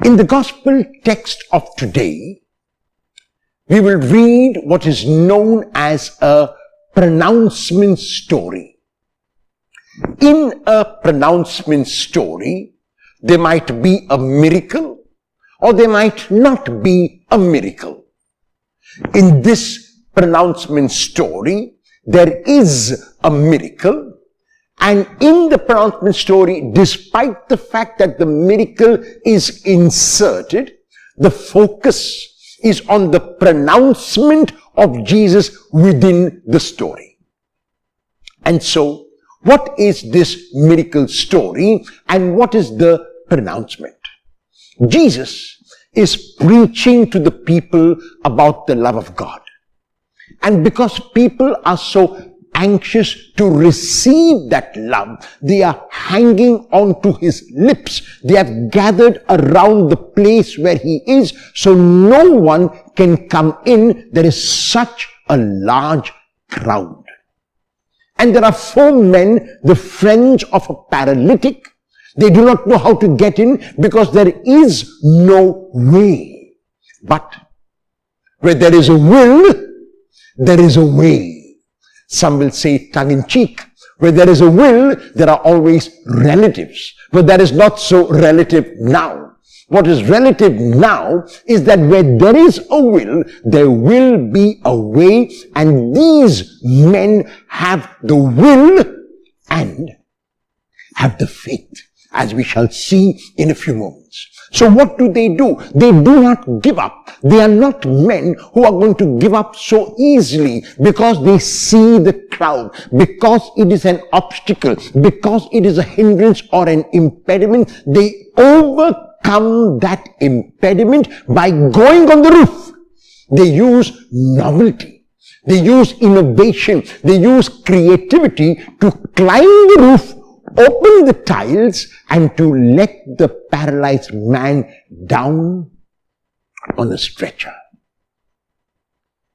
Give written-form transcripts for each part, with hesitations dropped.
In the gospel text of today, we will read what is known as a pronouncement story. In a pronouncement story, there might be a miracle or there might not be a miracle. In this pronouncement story, there is a miracle. And in the pronouncement story, despite the fact that the miracle is inserted, the focus is on the pronouncement of Jesus within the story. And so, what is this miracle story and what is the pronouncement? Jesus is preaching to the people about the love of God. And because people are so anxious to receive that love, they are hanging on to his lips. They have gathered around the place where he is, so no one can come in. There is such a large crowd. And there are 4 men, the friends of a paralytic. They do not know how to get in because there is no way. But where there is a will, there is a way. Some will say tongue-in-cheek, where there is a will, there are always relatives. But that is not so relative now. What is relative now is that where there is a will, there will be a way, and these men have the will and have the faith, as we shall see in a few moments. So what do? They do not give up. They are not men who are going to give up so easily because they see the crowd, because it is an obstacle, because it is a hindrance or an impediment. They overcome that impediment by going on the roof. They use novelty. They use innovation. They use creativity to climb the roof, open the tiles, and to let the paralyzed man down on a stretcher.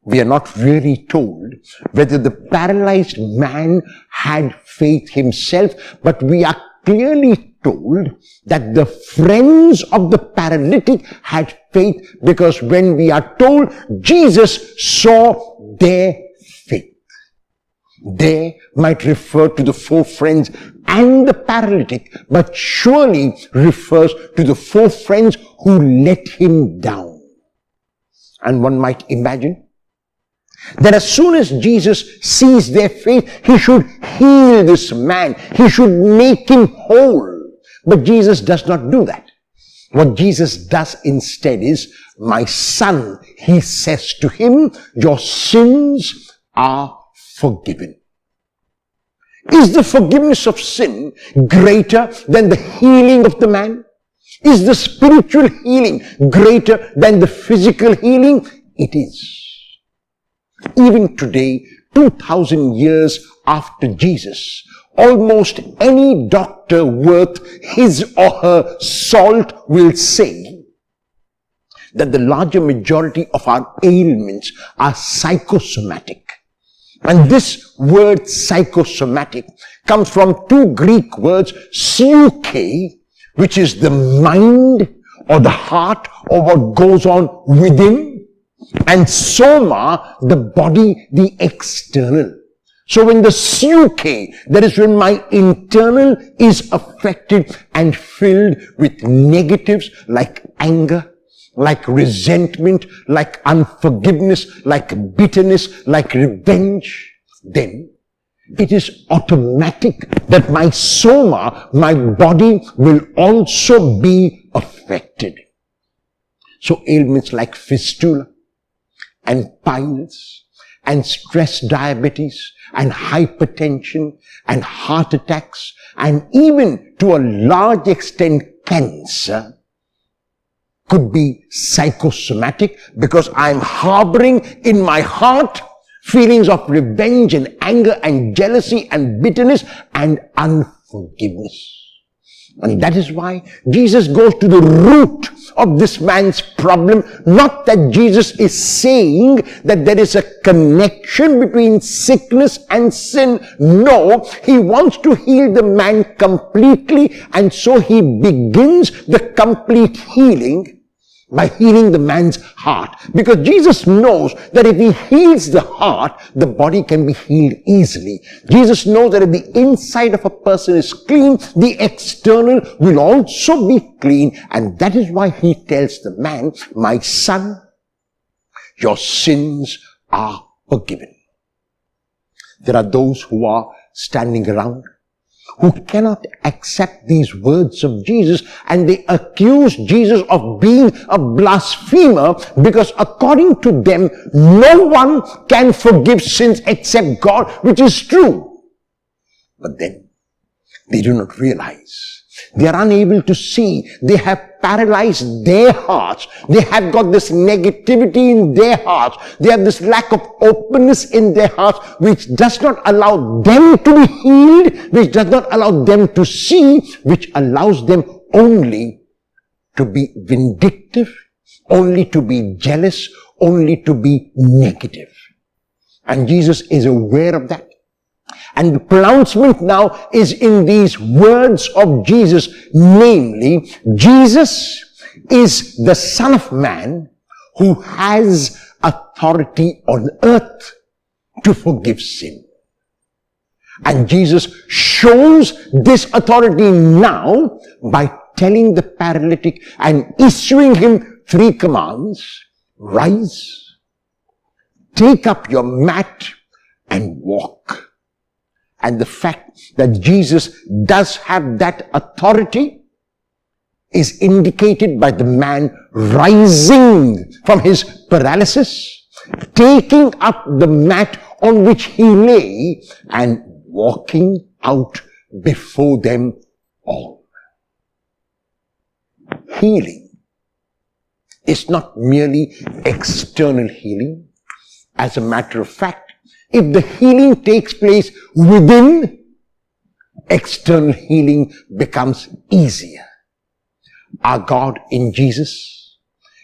We are not really told whether the paralyzed man had faith himself, but we are clearly told that the friends of the paralytic had faith, because when we are told Jesus saw their faith, they might refer to the 4 friends and the paralytic, but surely refers to the 4 friends who let him down. And one might imagine that as soon as Jesus sees their faith, he should heal this man. He should make him whole. But Jesus does not do that. What Jesus does instead is, "My son," he says to him, "your sins are forgiven." Is the forgiveness of sin greater than the healing of the man? Is the spiritual healing greater than the physical healing? It is. Even today, 2000 years after Jesus, almost any doctor worth his or her salt will say that the larger majority of our ailments are psychosomatic. And this word psychosomatic comes from 2 Greek words, psyche, which is the mind or the heart or what goes on within, and soma, the body, the external. So when the psyche, that is when my internal is affected and filled with negatives like anger, like resentment, like unforgiveness, like bitterness, like revenge, then it is automatic that my soma, my body, will also be affected. So ailments like fistula and piles and stress diabetes and hypertension and heart attacks and even to a large extent cancer could be psychosomatic, because I am harboring in my heart feelings of revenge and anger and jealousy and bitterness and unforgiveness. And that is why Jesus goes to the root of this man's problem. Not that Jesus is saying that there is a connection between sickness and sin. No, he wants to heal the man completely, and so he begins the complete healing by healing the man's heart. Because Jesus knows that if he heals the heart, the body can be healed easily. Jesus knows that if the inside of a person is clean, the external will also be clean. And that is why he tells the man, my son, your sins are forgiven. There are those who are standing around who cannot accept these words of Jesus, and they accuse Jesus of being a blasphemer because according to them, no one can forgive sins except God, which is true. But then they do not realize. They are unable to see. They have paralyzed their hearts. They have got this negativity in their hearts. They have this lack of openness in their hearts, which does not allow them to be healed, which does not allow them to see, which allows them only to be vindictive, only to be jealous, only to be negative. And Jesus is aware of that. And the pronouncement now is in these words of Jesus, namely, Jesus is the Son of Man who has authority on earth to forgive sin. And Jesus shows this authority now by telling the paralytic and issuing him 3 commands. Rise, take up your mat and walk. And the fact that Jesus does have that authority is indicated by the man rising from his paralysis, taking up the mat on which he lay, and walking out before them all. Healing is not merely external healing. As a matter of fact, if the healing takes place within, external healing becomes easier. Our God in Jesus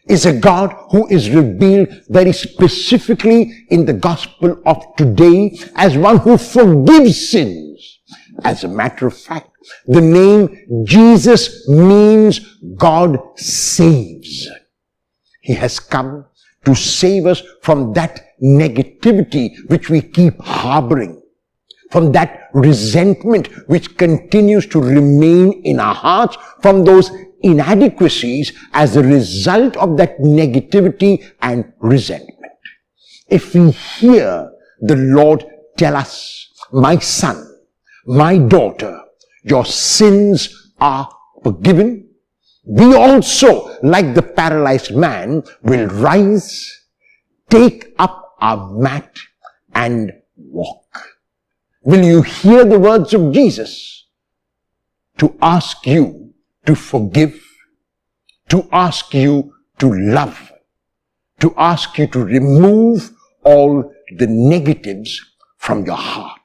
is a God who is revealed very specifically in the gospel of today as one who forgives sins. As a matter of fact, the name Jesus means God saves. He has come to save us from that negativity which we keep harboring, from that resentment which continues to remain in our hearts, from those inadequacies as a result of that negativity and resentment. If we hear the Lord tell us, my son, my daughter, your sins are forgiven, we also, like the paralyzed man, will rise, take up our mat and walk. Will you hear the words of Jesus to ask you to forgive, to ask you to love, to ask you to remove all the negatives from your heart?